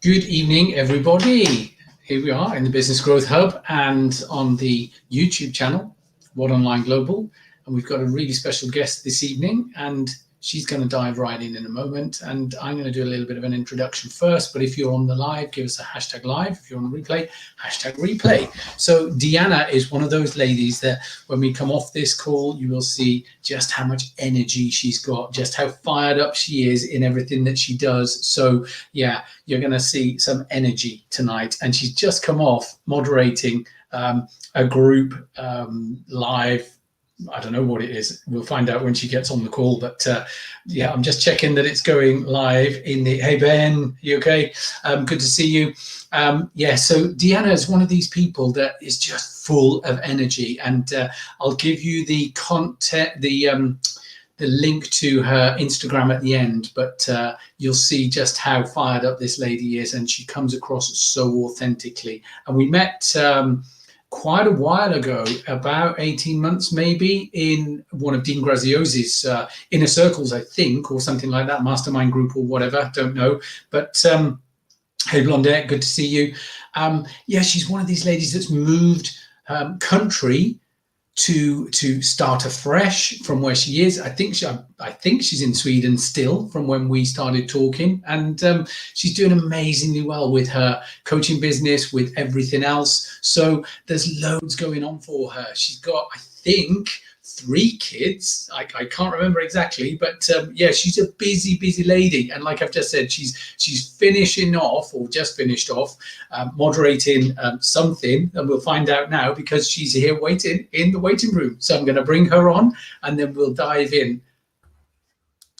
Good evening, everybody. Here we are in the Business Growth Hub and on the YouTube channel, What Online Global. And we've got a really special guest this evening, and she's going to dive right in a moment. And I'm going to do a little bit of an introduction first. But if you're on the live, give us a hashtag live. If you're on the replay, hashtag replay. So Dijana is one of those ladies that when we come off this call, you will see just how much energy she's got, just how fired up she is in everything that she does. So yeah, you're going to see some energy tonight. And she's just come off moderating a group live. I don't know what it is. We'll find out when she gets on the call. But yeah, I'm just checking that it's going live in the. Hey, Ben, you okay? Good to see you. Yeah, so Dijana is one of these people that is just full of energy. And I'll give you the content, the link to her Instagram at the end, but you'll see just how fired up this lady is, and she comes across so authentically. And we met quite a while ago, about 18 months maybe, in one of Dean Graziosi's inner circles, I think, or something like that, mastermind group or whatever, don't know. But hey, Blondette, good to see you. Yeah, she's one of these ladies that's moved country to start afresh from where she is. I think she's in Sweden still from when we started talking, and she's doing amazingly well with her coaching business, with everything else. So there's loads going on for her. She's got, I think, 3 kids. I can't remember exactly, but yeah, she's a busy lady. And like I've just said, she's finishing off, or just finished off, moderating something, and we'll find out now because she's here waiting in the waiting room. So I'm going to bring her on, and then we'll dive in.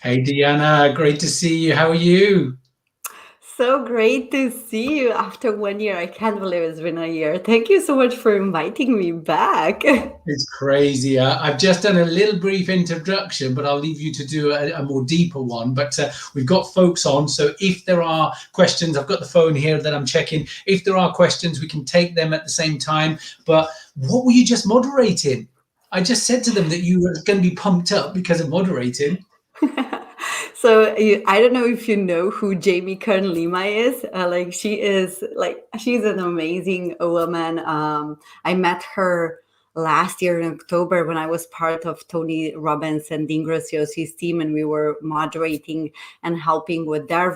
Hey, Dijana, great to see you. How are you? So great to see you after 1 year. I can't believe it's been a year. Thank you so much for inviting me back. It's crazy. I've just done a little brief introduction, but I'll leave you to do a more deeper one. But we've got folks on. So if there are questions, I've got the phone here that I'm checking. If there are questions, we can take them at the same time. But what were you just moderating? I just said to them that you were going to be pumped up because of moderating. So I don't know if you know who Jamie Kern Lima is. She's an amazing woman. I met her last year in October when I was part of Tony Robbins and Dean Graziosi's team, and we were moderating and helping with their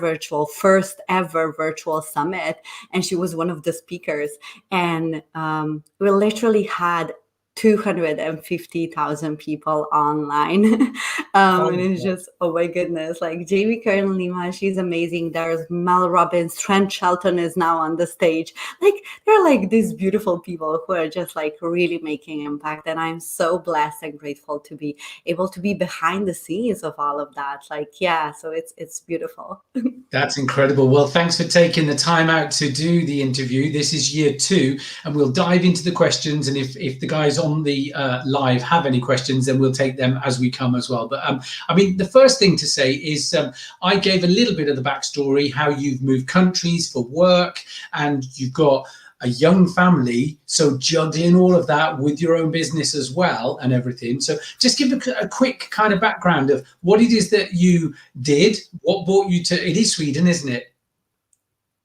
first ever virtual summit. And she was one of the speakers. And we literally had 250,000 people online. And it's just, oh my goodness, like Jamie Kern Lima, she's amazing. There's Mel Robbins, Trent Shelton is now on the stage. Like, they're like these beautiful people who are just like really making impact. And I'm so blessed and grateful to be able to be behind the scenes of all of that. Like, yeah, so it's beautiful. That's incredible. Well, thanks for taking the time out to do the interview. This is year 2, and we'll dive into the questions. And if the guys on the live have any questions, then we'll take them as we come as well. But I mean, the first thing to say is I gave a little bit of the backstory, how you've moved countries for work, and you've got a young family, so juggling all of that with your own business as well and everything. So just give a quick kind of background of what it is that you did, what brought you to, it is Sweden, isn't it?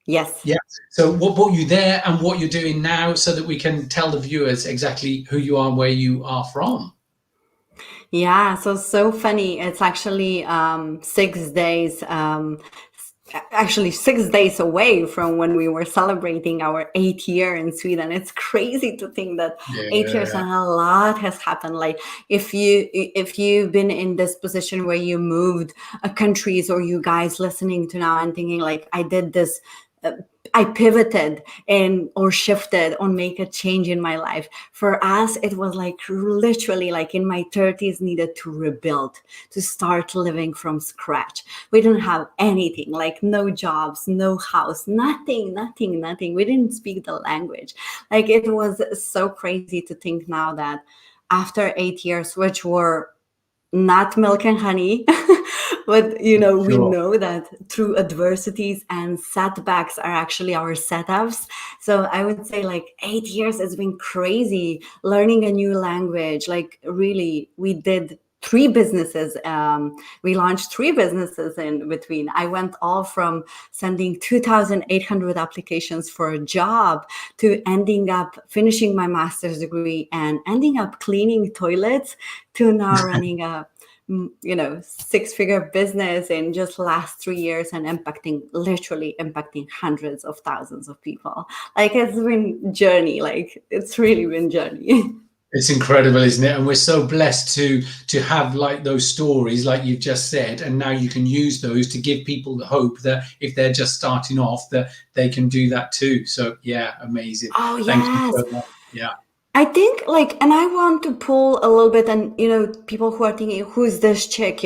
Yes. Yeah. So what brought you there and what you're doing now, so that we can tell the viewers exactly who you are and where you are from. Yeah, so funny. It's actually 6 days, actually 6 days away from when we were celebrating our 8th year in Sweden. It's crazy to think that 8 years and a lot has happened. Like if you've been in this position where you moved countries, or you guys listening to now and thinking like, I did this, I pivoted or shifted or make a change in my life. For us, it was like literally like in my 30s, needed to rebuild, to start living from scratch. We didn't have anything, like no jobs, no house, nothing. We didn't speak the language. Like, it was so crazy to think now that after 8 years, which were not milk and honey, but we know that through adversities and setbacks are actually our setups. So I would say like 8 years has been crazy, learning a new language. Like really, we did three businesses. We launched three businesses in between. I went all from sending 2,800 applications for a job to ending up finishing my master's degree and ending up cleaning toilets to now running a six-figure business in just last 3 years and literally impacting hundreds of thousands of people. Like, it's been journey. Like, it's really been journey. It's incredible, isn't it? And we're so blessed to have like those stories, like you've just said, and now you can use those to give people the hope that if they're just starting off, that they can do that too. So yeah, amazing. Oh, Thank you yes. so much. Yeah. I think and I want to pull a little bit, and people who are thinking, who's this chick?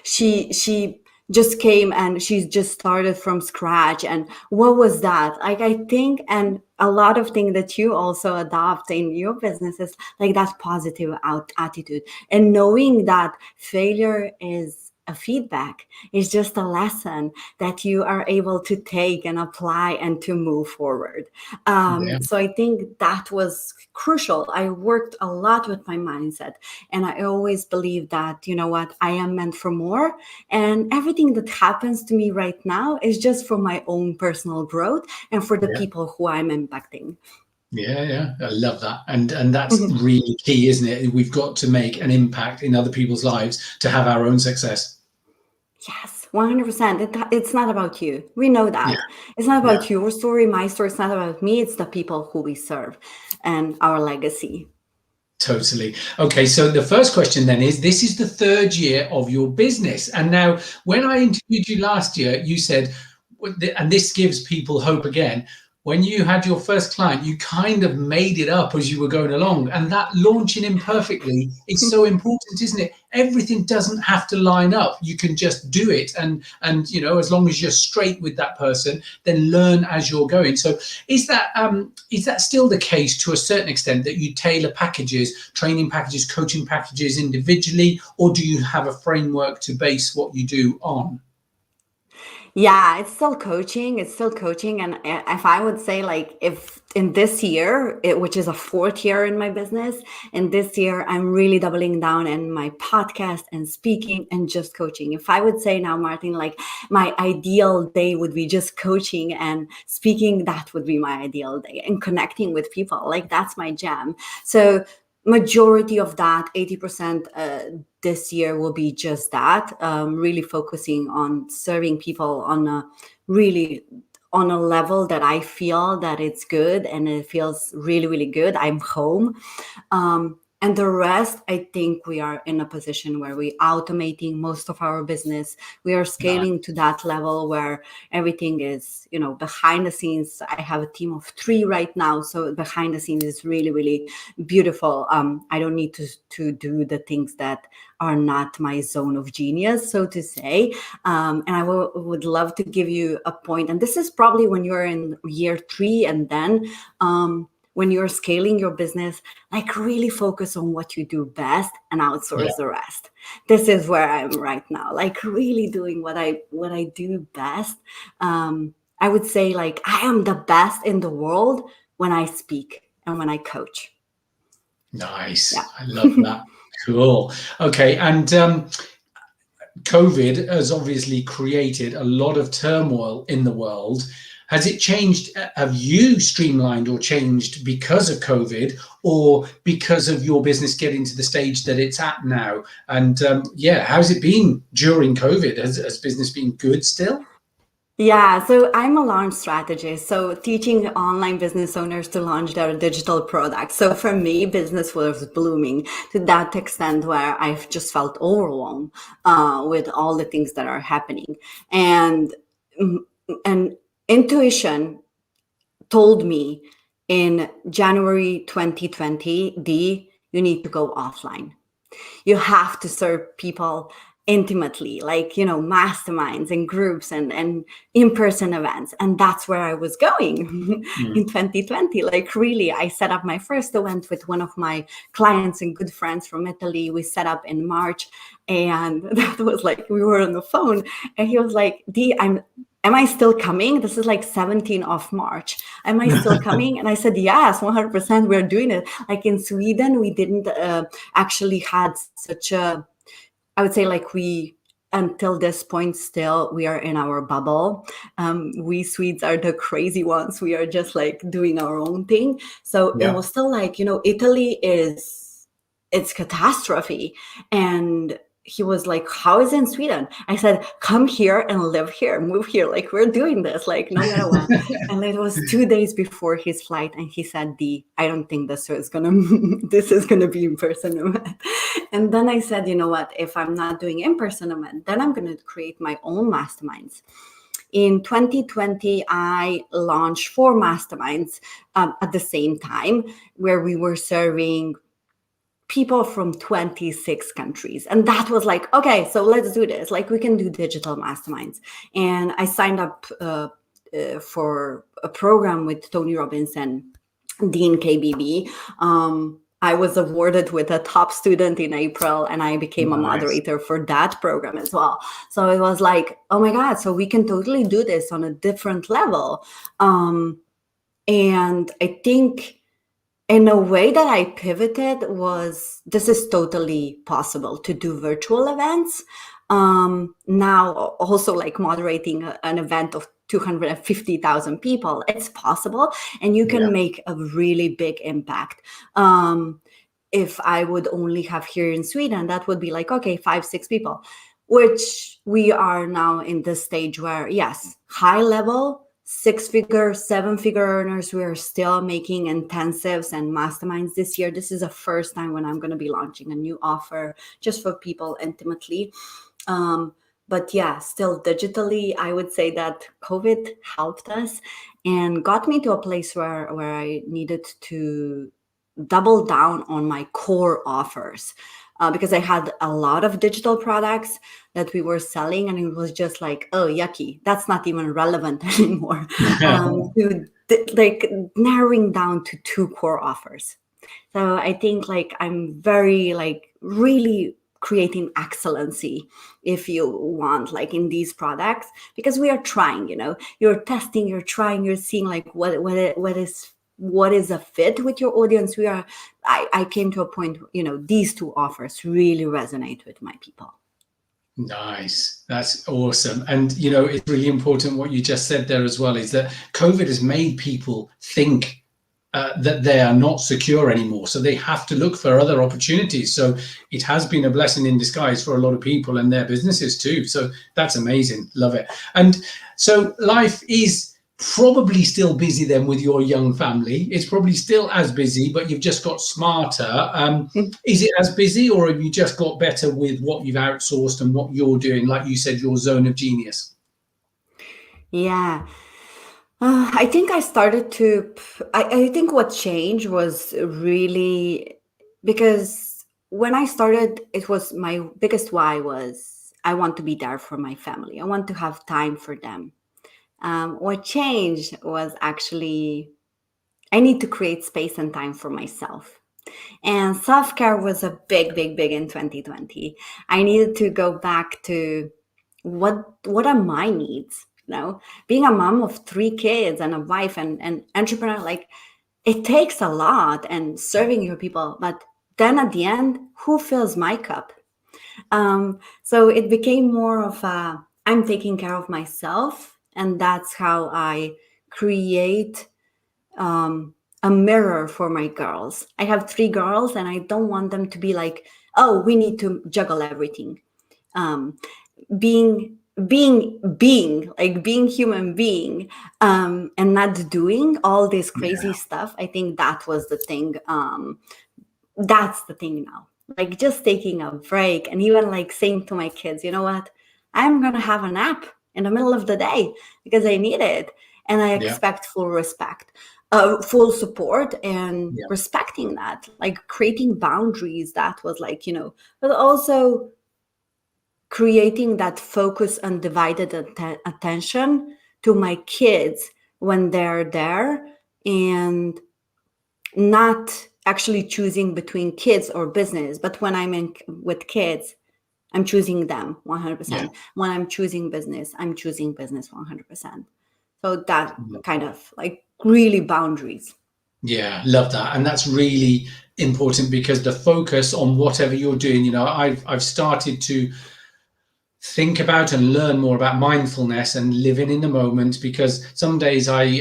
She just came and she's just started from scratch, and what was that? Like, I think, and a lot of things that you also adopt in your businesses, like that positive attitude, and knowing that failure is a feedback, is just a lesson that you are able to take and apply and to move forward. So I think that was crucial. I worked a lot with my mindset, and I always believe that, I am meant for more, and everything that happens to me right now is just for my own personal growth and for the people who I'm impacting. Yeah, I love that, and that's really key, isn't it? We've got to make an impact in other people's lives to have our own success. Yes, 100%. It's not about you. We know that. It's not about your story, my story. It's not about me. It's the people who we serve and our legacy. Totally. Okay, so the first question then is, this is the third year of your business. And now, when I interviewed you last year, you said, and this gives people hope again, when you had your first client, you kind of made it up as you were going along. And that launching imperfectly is so important, isn't it? Everything doesn't have to line up. You can just do it. And as long as you're straight with that person, then learn as you're going. So is that still the case to a certain extent, that you tailor packages, training packages, coaching packages individually, or do you have a framework to base what you do on? Yeah, it's still coaching. And if I would say, like, if in this year, which is a fourth year in my business, in this year, I'm really doubling down in my podcast and speaking and just coaching. If I would say now, Martin, like, my ideal day would be just coaching and speaking, that would be my ideal day, and connecting with people. Like, that's my jam. So majority of that, 80%, this year will be just that, really focusing on serving people on a level that I feel that it's good, and it feels really, really good. I'm home. And the rest, I think we are in a position where we're automating most of our business. We are scaling to that level where everything is, behind the scenes. I have a team of 3 right now. So behind the scenes is really, really beautiful. I don't need to do the things that are not my zone of genius, so to say. And I would love to give you a point. And this is probably when you're in year 3, and then when you're scaling your business, like, really focus on what you do best and outsource the rest. This is where I'm right now, like, really doing what I do best. I would say, like, I am the best in the world when I speak and when I coach. Nice. Yeah. I love that. Cool. Okay. And COVID has obviously created a lot of turmoil in the world. Has it changed? Have you streamlined or changed because of COVID, or because of your business getting to the stage that it's at now? And how's it been during COVID? Has business been good still? Yeah, so I'm a launch strategist, so teaching online business owners to launch their digital products. So for me, business was blooming to that extent where I've just felt overwhelmed with all the things that are happening. And intuition told me in January 2020, you need to go offline. You have to serve people intimately, like, masterminds and groups and in-person events. And that's where I was going in 2020. Like, really, I set up my first event with one of my clients and good friends from Italy. We set up in March, and that was like, we were on the phone, and he was like, am I still coming? This is like 17th of March. Am I still coming? And I said, yes, 100%, we're doing it. Like, in Sweden, we didn't actually had such a I would say like until this point, still, we are in our bubble. We Swedes are the crazy ones. We are just like doing our own thing. So it Yeah. was still like, Italy it's catastrophe. And he was like, how is it in Sweden? I said, come here and live here, move here. Like, we're doing this, like, no matter what. And it was 2 days before his flight. And he said, I don't think this is gonna be in person event. And then I said, you know what, if I'm not doing in-person event, then I'm gonna create my own masterminds. In 2020, I launched 4 masterminds at the same time, where we were serving people from 26 countries. And that was like, okay, so let's do this. Like, we can do digital masterminds. And I signed up for a program with Tony Robbins and Dean KBB. I was awarded with a top student in April, and I became a Nice. moderator for that program as well. So it was like, oh my God, so we can totally do this on a different level. And I think in a way that I pivoted was, this is totally possible to do virtual events. Now also like moderating an event of 250,000 people, it's possible, and you can make a really big impact. If I would only have here in Sweden, that would be like, okay, 5-6 people, which we are now in this stage where, yes, high level, 6-figure, 7-figure earners, we are still making intensives and masterminds this year. This is the first time when I'm going to be launching a new offer just for people intimately. But yeah, still digitally, I would say that COVID helped us and got me to a place where I needed to double down on my core offers. Because I had a lot of digital products that we were selling, and it was just like, oh, yucky, that's not even relevant anymore. Like narrowing down to 2 core offers. So I think like I'm very like really creating excellency, if you want, like in these products, because we are trying, you're testing, you're trying, you're seeing like what is a fit with your audience. I came to a point, these 2 offers really resonate with my people. Nice. That's awesome. And, it's really important what you just said there as well, is that COVID has made people think that they are not secure anymore. So they have to look for other opportunities. So it has been a blessing in disguise for a lot of people and their businesses too. So that's amazing. Love it. And so life is probably still busy then with your young family. It's probably still as busy, but you've just got smarter. Is it as busy, or have you just got better with what you've outsourced and what you're doing? Like you said, your zone of genius. Yeah. I think I started to, I think what changed was really because when I started, it was my biggest why was I want to be there for my family. I want to have time for them. What changed was actually I need to create space and time for myself. And self-care was a big, big, big in 2020. I needed to go back to what are my needs? Being a mom of 3 kids and a wife and entrepreneur, like it takes a lot and serving your people. But then at the end, who fills my cup? So it became more of I'm taking care of myself, and that's how I create a mirror for my girls. I have 3 girls, and I don't want them to be like, oh, we need to juggle everything. Being human being, and not doing all this crazy stuff. I think that was the thing. That's the thing now. Like just taking a break, and even like saying to my kids, you know what, I'm gonna have a nap in the middle of the day because I need it, and I expect full respect. Full support and respecting that, like creating boundaries. That was like, but also creating that focus and divided attention to my kids when they're there, and not actually choosing between kids or business. But when I'm with kids, I'm choosing them 100%. When I'm choosing business, I'm choosing business 100%. So that kind of like really boundaries. Yeah, love that. And that's really important, because the focus on whatever you're doing, I've started to think about and learn more about mindfulness and living in the moment, because some days I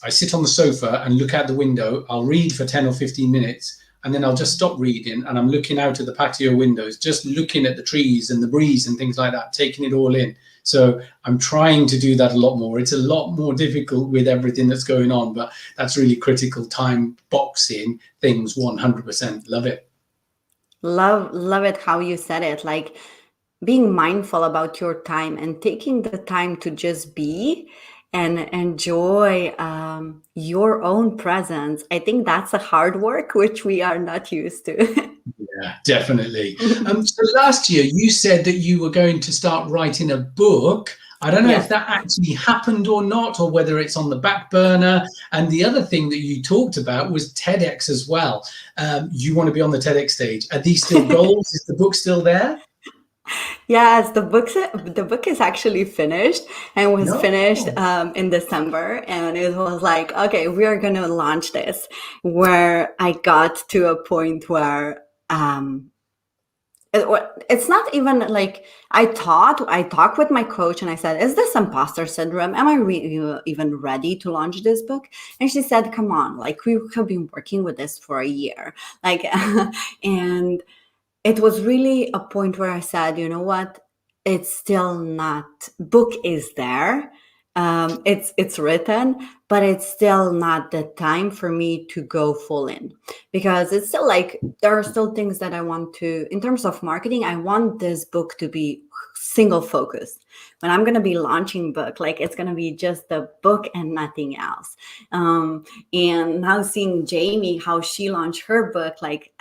sit on the sofa and look out the window. I'll read for 10 or 15 minutes, and then I'll just stop reading, and I'm looking out at the patio windows, just looking at the trees and the breeze and things like that, taking it all in. So I'm trying to do that a lot more. It's a lot more difficult with everything that's going on, but that's really critical. Time boxing things 100%. Love it. Love it how you said it. Like being mindful about your time and taking the time to just be and enjoy your own presence. I think that's a hard work, which we are not used to. Yeah, definitely. So last year you said that you were going to start writing a book. I don't know if Yes. that actually happened or not, or whether it's on the back burner. And the other thing that you talked about was TEDx as well. You want to be on the TEDx stage. Are these still goals? Is the book still there? Yes, the book is actually finished and was No. finished in December, and it was like, okay, we are gonna launch this. Where I got to a point where it's not even like I talked with my coach and I said, is this imposter syndrome? Am I even ready to launch this book? And she said, come on, like we have been working with this for a year, like, and it was really a point where I said, you know what? It's still not, book is there. It's written, but it's still not the time for me to go full in, because it's still like there are still things that I want to, in terms of marketing, I want this book to be single focused. When I'm going to be launching book, like it's going to be just the book and nothing else. And now seeing Jamie, how she launched her book, like,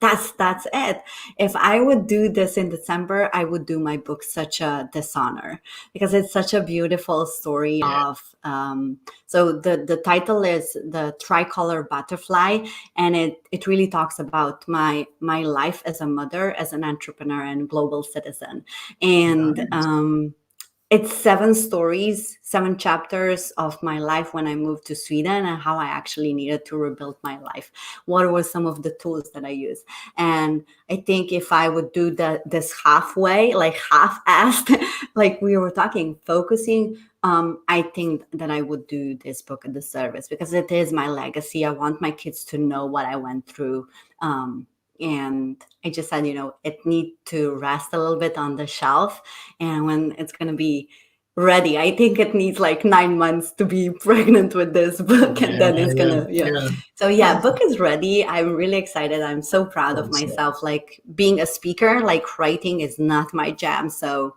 that's it. If I would do this in December, I would do my book such a dishonor, because it's such a beautiful story Yeah. of so the title is The Tricolor Butterfly, and it really talks about my life as a mother, as an entrepreneur and global citizen. And Nice. it's 7 stories, 7 chapters of my life when I moved to Sweden, and how I actually needed to rebuild my life. What were some of the tools that I used? And I think if I would do this halfway, like half-assed, like we were talking, focusing, I think that I would do this book a disservice, because it is my legacy. I want my kids to know what I went through. And I just said, it needs to rest a little bit on the shelf. And when it's going to be ready, I think it needs like 9 months to be pregnant with this book. And Yeah, then it's going yeah, to, yeah. yeah. So yeah, book is ready. I'm really excited. I'm so proud of Awesome. myself. Like being a speaker, like writing is not my jam. So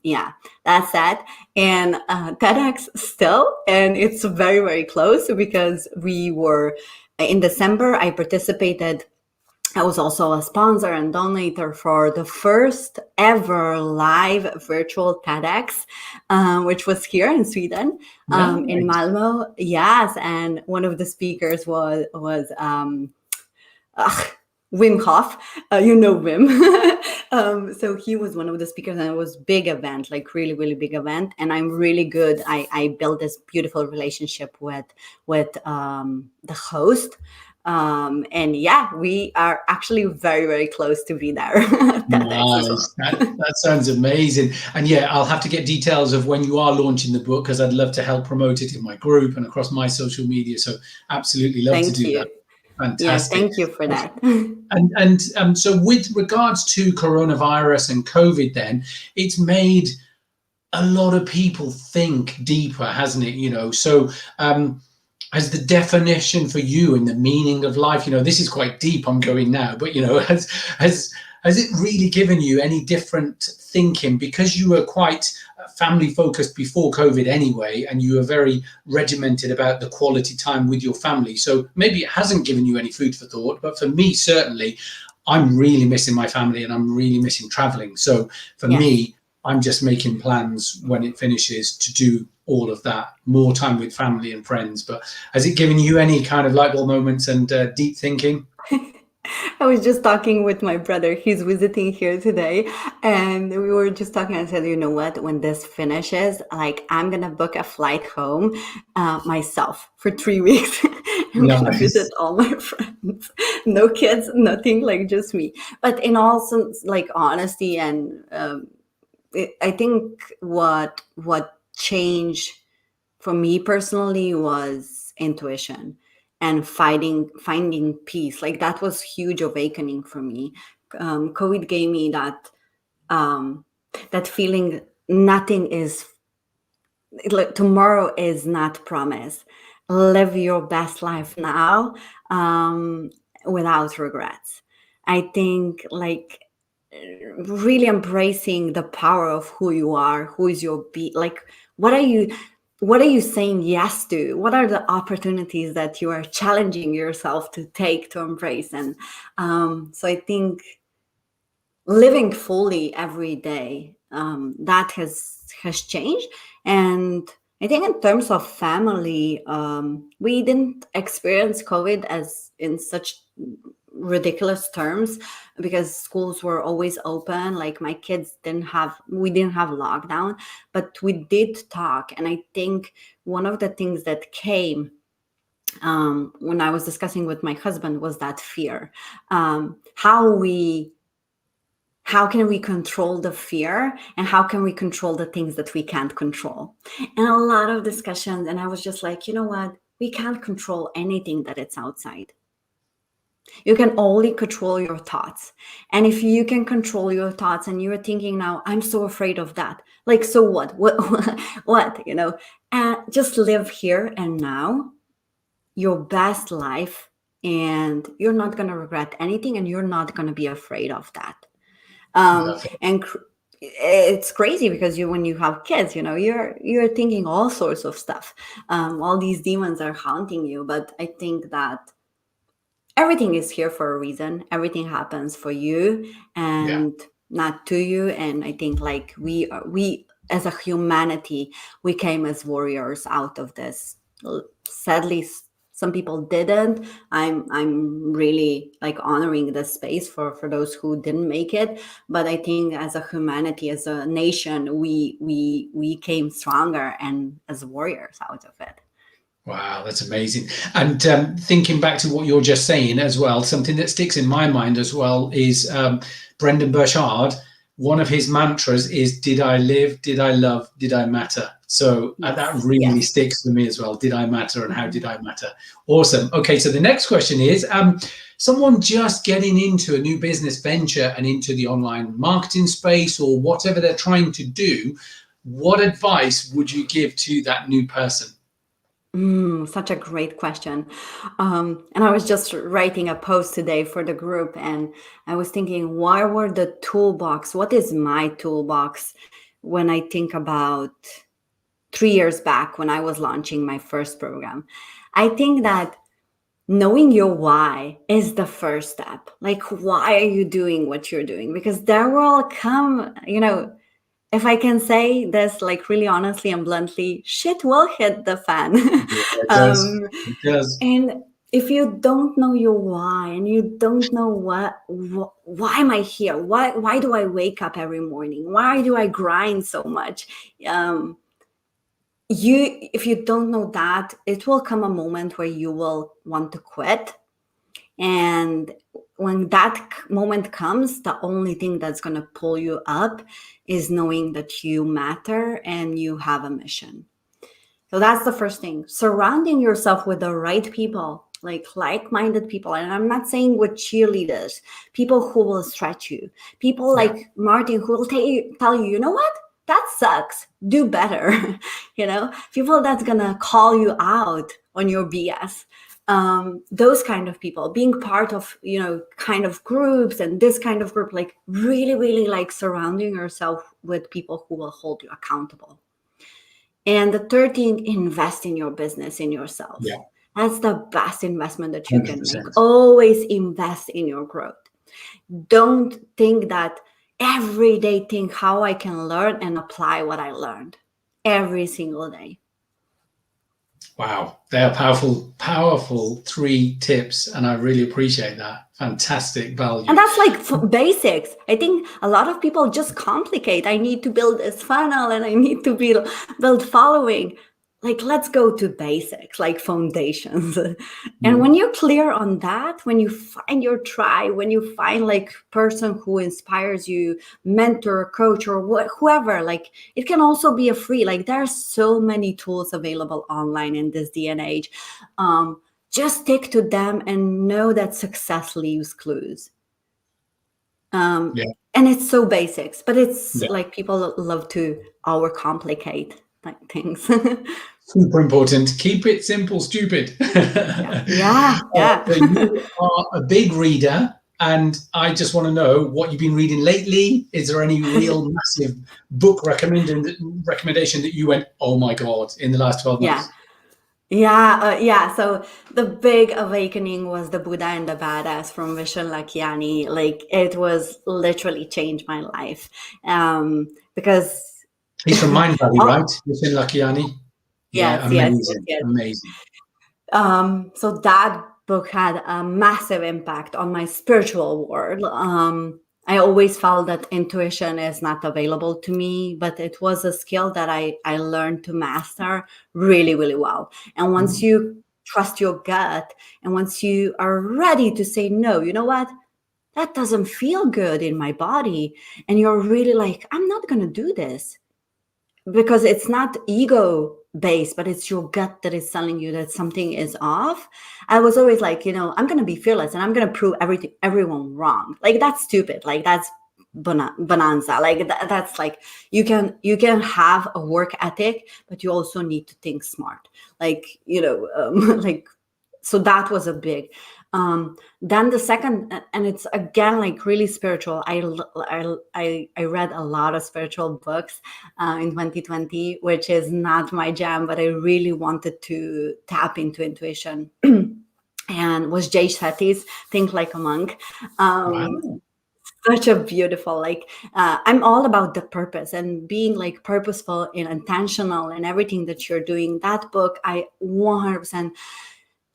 yeah, that's that. And TEDx still, and it's very, very close, because we were in December, I participated. I was also a sponsor and donator for the first ever live virtual TEDx, which was here in Sweden, in Nice. Malmo. Yes, and one of the speakers was Wim Hof. You know Wim. So he was one of the speakers, and it was big event, like really, really big event. And I'm really good. I built this beautiful relationship with the host. And yeah, we are actually very, very close to be there. TEDx as well. Nice. That sounds amazing. And yeah, I'll have to get details of when you are launching the book, because I'd love to help promote it in my group and across my social media. So absolutely love to Thank do that. you. Yeah, Fantastic. thank you for that. And so with regards to coronavirus and COVID, then it's made a lot of people think deeper, hasn't it? So as the definition for you and the meaning of life, this is quite deep, I'm going now, but has it really given you any different thinking, because you were quite family focused before COVID anyway, and you were very regimented about the quality time with your family? So maybe it hasn't given you any food for thought, but for me, certainly, I'm really missing my family and I'm really missing traveling. So for Yes. me, I'm just making plans when it finishes to do all of that, more time with family and friends. But has it given you any kind of light bulb moments and deep thinking? I was just talking with my brother. He's visiting here today. And we were just talking. I said, you know what? When this finishes, like I'm going to book a flight home myself for 3 weeks. I'm gonna Nice. visit all my friends. No kids, nothing, like just me. But in all sense, like honesty and I think what changed for me personally was intuition and finding peace. Like that was huge awakening for me. COVID gave me um, that feeling nothing is like tomorrow is not promised. Live your best life now, um, without regrets. I think like really embracing the power of who you are, who is your be, like what are you saying yes to, what are the opportunities that you are challenging yourself to take, to embrace. And so I think living fully every day, that has changed. And I think in terms of family, we didn't experience COVID as in such ridiculous terms because schools were always open. Like my kids we didn't have lockdown, but we did talk. And I think one of the things that came when I was discussing with my husband was that fear. How can we control the fear, and how can we control the things that we can't control? And a lot of discussions, and I was just like, you know what, we can't control anything that it's outside. You can only control your thoughts. And if you can control your thoughts and you're thinking now, I'm so afraid of that, like, so what, and just live here and now, your best life, and you're not going to regret anything, and you're not going to be afraid of that. Love it. And it's crazy because when you have kids, you're thinking all sorts of stuff. All these demons are haunting you, but I think that everything is here for a reason. Everything happens for you Yeah. and not to you. And I think like we as a humanity, we came as warriors out of this. Sadly, some people didn't. I'm really like honoring this space for those who didn't make it. But I think as a humanity, as a nation, we came stronger and as warriors out of it. Wow, that's amazing. And thinking back to what you're just saying as well, something that sticks in my mind as well is Brendan Burchard. One of his mantras is, did I live? Did I love? Did I matter? So that Yes, really yes. sticks with me as well. Did I matter and how did I matter? Awesome. Okay, so the next question is someone just getting into a new business venture and into the online marketing space or whatever they're trying to do. What advice would you give to that new person? Such a great question. And I was just writing a post today for the group, and I was thinking, why were the toolbox? What is my toolbox when I think about 3 years back when I was launching my first program? I think that knowing your why is the first step. Like, why are you doing what you're doing? Because there will come, if I can say this like really honestly and bluntly, shit will hit the fan. Yeah, it does. um, It does. and if you don't know your why and you don't know why am I here? Why do I wake up every morning? Why do I grind so much? Um, if you don't know that, it will come a moment where you will want to quit. And when that moment comes, the only thing that's going to pull you up is knowing that you matter and you have a mission. So that's the first thing. Surrounding yourself with the right people, like-minded people. And I'm not saying with cheerleaders, people who will stretch you, people Yeah. like Martin who will tell you, you know what? That sucks. Do better. People that's going to call you out on your BS. Those kind of people, being part of, kind of groups and this kind of group, like really, really like surrounding yourself with people who will hold you accountable. And the third thing, invest in your business, in yourself. Yeah. That's the best investment that you can make. 100%. Always invest in your growth. Don't think that every day, think how I can learn and apply what I learned every single day. Wow, they are powerful, powerful 3 tips, and I really appreciate that. Fantastic value. And that's like basics. I think a lot of people just complicate. I need to build this funnel and I need to build following. like, let's go to basics, like foundations. And Mm. when you're clear on that, when you find your tribe, when you find like person who inspires you, mentor, coach, or whoever, like it can also be a free, like there are so many tools available online in this day and age. Just stick to them and know that success leaves clues. Yeah. And it's so basics, but it's Yeah. like people love to overcomplicate like things. Super important. Keep it simple, stupid. Yeah, yeah. So you are a big reader, and I just want to know what you've been reading lately. Is there any real massive book recommendation that you went, oh my God, in the last 12 Yeah. months? Yeah. So the big awakening was The Buddha and the Badass from Vishen Lakhiani. Like it was literally changed my life. Because He's from Mind Valley, oh, right? Within Lakiani. Yeah, yes, amazing. yes. Amazing. So that book had a massive impact on my spiritual world. I always felt that intuition is not available to me, but it was a skill that I learned to master really, really well. And once Mm. you trust your gut, and once you are ready to say, no, you know what? That doesn't feel good in my body. And you're really like, I'm not going to do this, because it's not ego based, but it's your gut that is telling you that something is off. I was always like, I'm going to be fearless and I'm going to prove everyone wrong. Like that's stupid. Like that's bonanza. Like that's like, you can have a work ethic, but you also need to think smart. Like, like, so that was a big. Then the second, and it's again like really spiritual. I read a lot of spiritual books in 2020, which is not my jam, but I really wanted to tap into intuition. And was Jay Shetty's Think Like a Monk. Wow. Such a beautiful, like, I'm all about the purpose and being like purposeful and intentional and everything that you're doing. That book, I 100%,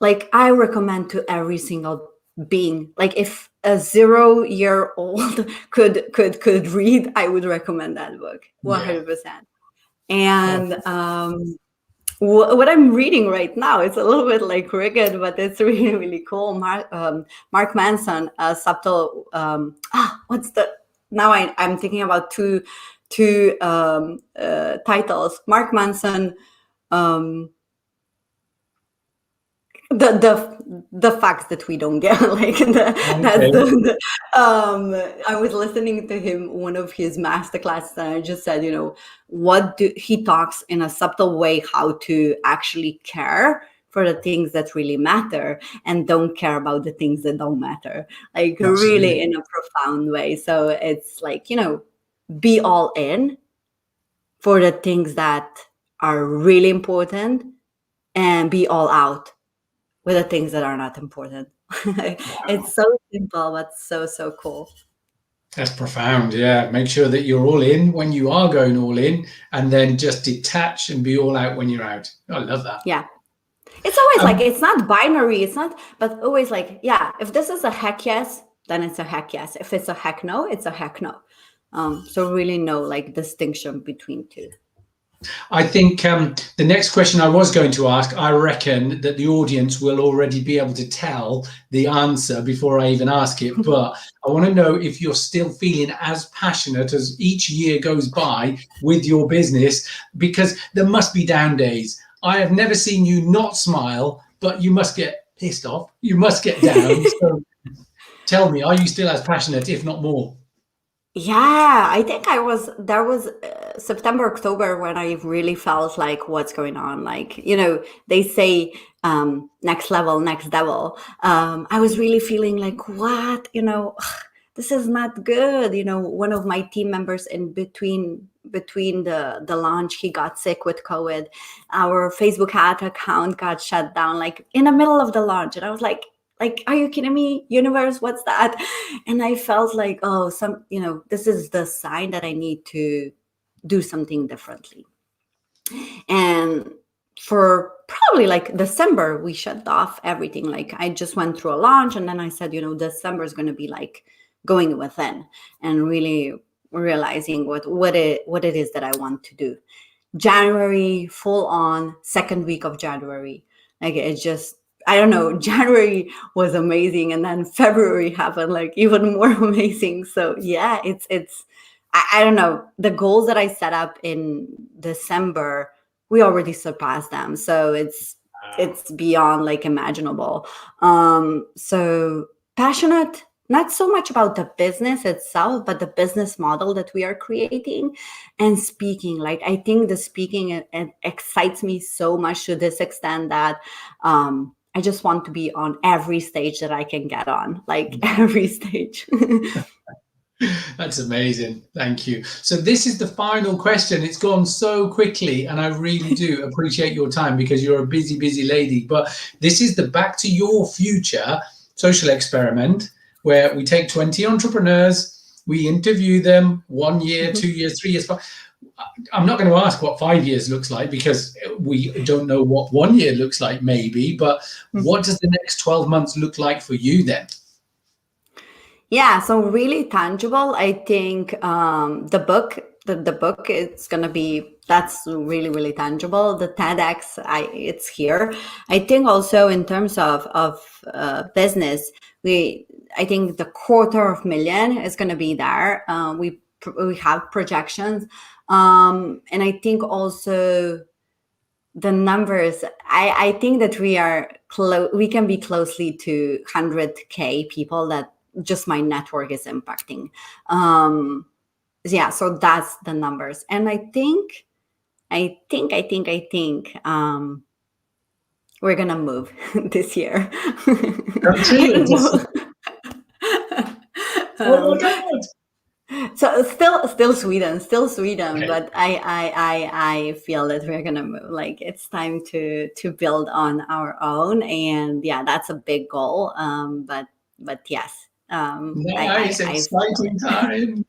like, I recommend to every single being. Like if a 0-year-old could read, I would recommend that book Yeah. 100%. Oh, And what I'm reading right now, it's a little bit like rigid, but it's really, really cool. Mark Manson, subtle. What's the? Now I'm thinking about two titles. Mark Manson. Um, the facts that we don't get, like that's okay. I was listening to him, one of his master classes, and I just said, he talks in a subtle way how to actually care for the things that really matter and don't care about the things that don't matter, like really Absolutely. in a profound way. So it's like, be all in for the things that are really important and be all out with the things that are not important. Wow. It's so simple, but so, so cool. That's profound. Yeah. Make sure that you're all in when you are going all in, and then just detach and be all out when you're out. I love that. Yeah. It's always like, Um, it's not binary. It's not, but always like, yeah, if this is a heck yes, then it's a heck yes. If it's a heck no, it's a heck no. So really no like distinction between two. I think the next question I was going to ask, I reckon that the audience will already be able to tell the answer before I even ask it. But I want to know if you're still feeling as passionate as each year goes by with your business, because there must be down days. I have never seen you not smile, but you must get pissed off. You must get down. So tell me, are you still as passionate, if not more? Yeah, I think there was September, October when I really felt like what's going on. Like, they say next level, next devil. I was really feeling like, what, this is not good. One of my team members in between the launch, he got sick with COVID. Our Facebook ad account got shut down like in the middle of the launch. And I was like, are you kidding me, universe? What's that? And I felt like, oh, this is the sign that I need to do something differently. And for probably like December, we shut off everything. Like I just went through a launch, and then I said, December is going to be like going within and really realizing what it is that I want to do. January, full on second week of January. Like it just, I don't know, January was amazing, and then February happened like even more amazing. So yeah, I don't know, the goals that I set up in December, we already surpassed them. So it's beyond like imaginable. So passionate, not so much about the business itself, but the business model that we are creating. And speaking, like I think the speaking, it excites me so much to this extent that I just want to be on every stage that I can get on, like every stage. That's amazing. Thank you. So this is the final question. It's gone so quickly, and I really do appreciate your time because you're a busy, busy lady. But this is the Back to Your Future social experiment where we take 20 entrepreneurs, we interview them 1 year, 2 years, 3 years. I'm not going to ask what 5 years looks like because we don't know what 1 year looks like, maybe. But what does the next 12 months look like for you then? Yeah, so really tangible. I think the book it's gonna be, that's really really tangible. The TEDx, it's here. I think also in terms of business, I think the 250,000 is gonna be there. We have projections, and I think also the numbers, I think that we can be closely to 100K people that just my network is impacting. Yeah, so that's the numbers. And I think we're gonna move this year. I don't know. Oh my God. So still Sweden, okay. But I feel that we're gonna move. Like it's time to build on our own, and yeah, that's a big goal. But yes, nice, exciting time.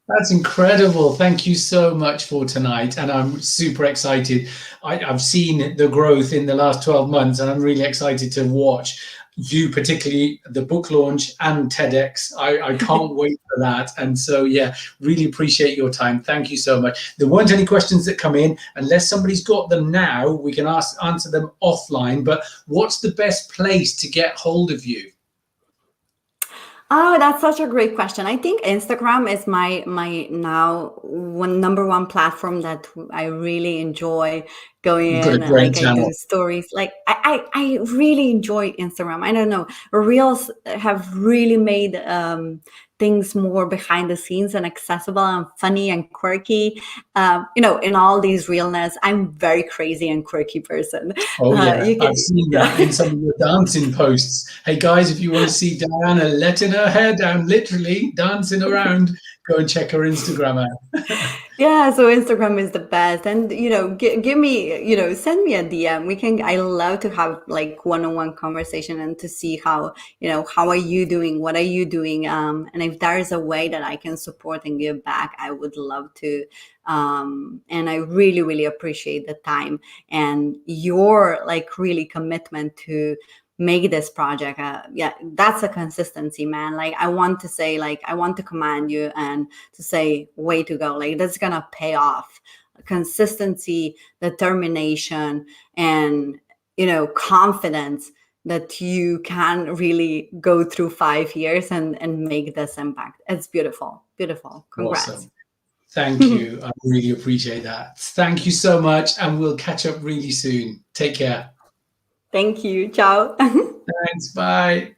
That's incredible. Thank you so much for tonight. And I'm super excited. I've seen the growth in the last 12 months, and I'm really excited to watch you, particularly the book launch and TEDx. I can't wait for that. And so, yeah, really appreciate your time. Thank you so much. There weren't any questions that come in. Unless somebody's got them now, we can answer them offline. But what's the best place to get hold of you? Oh, that's such a great question. I think Instagram is my now number one platform that I really enjoy going You've got a in. great Like I channel. do stories. Like I really enjoy Instagram. I don't know. Reels have really made things more behind the scenes and accessible and funny and quirky. In all these realness, I'm very crazy and quirky person. Oh yeah, I've seen that in some of your dancing posts. Hey guys, if you want to see Diana letting her hair down, literally dancing around, go and check her Instagram out. Yeah, so Instagram is the best. And give me, send me a DM. I love to have like one-on-one conversation and to see how are you doing, what are you doing, and if there is a way that I can support and give back, I would love to. And I really really appreciate the time and your like really commitment to make this project. Yeah, that's a consistency, man. Like I want to say, like I want to commend you and to say way to go. Like that's gonna pay off. Consistency, determination, and confidence that you can really go through 5 years and make this impact. It's beautiful. Congrats. Awesome. Thank you. I really appreciate that. Thank you so much, and we'll catch up really soon. Take care. Thank you. Ciao. Thanks. Bye.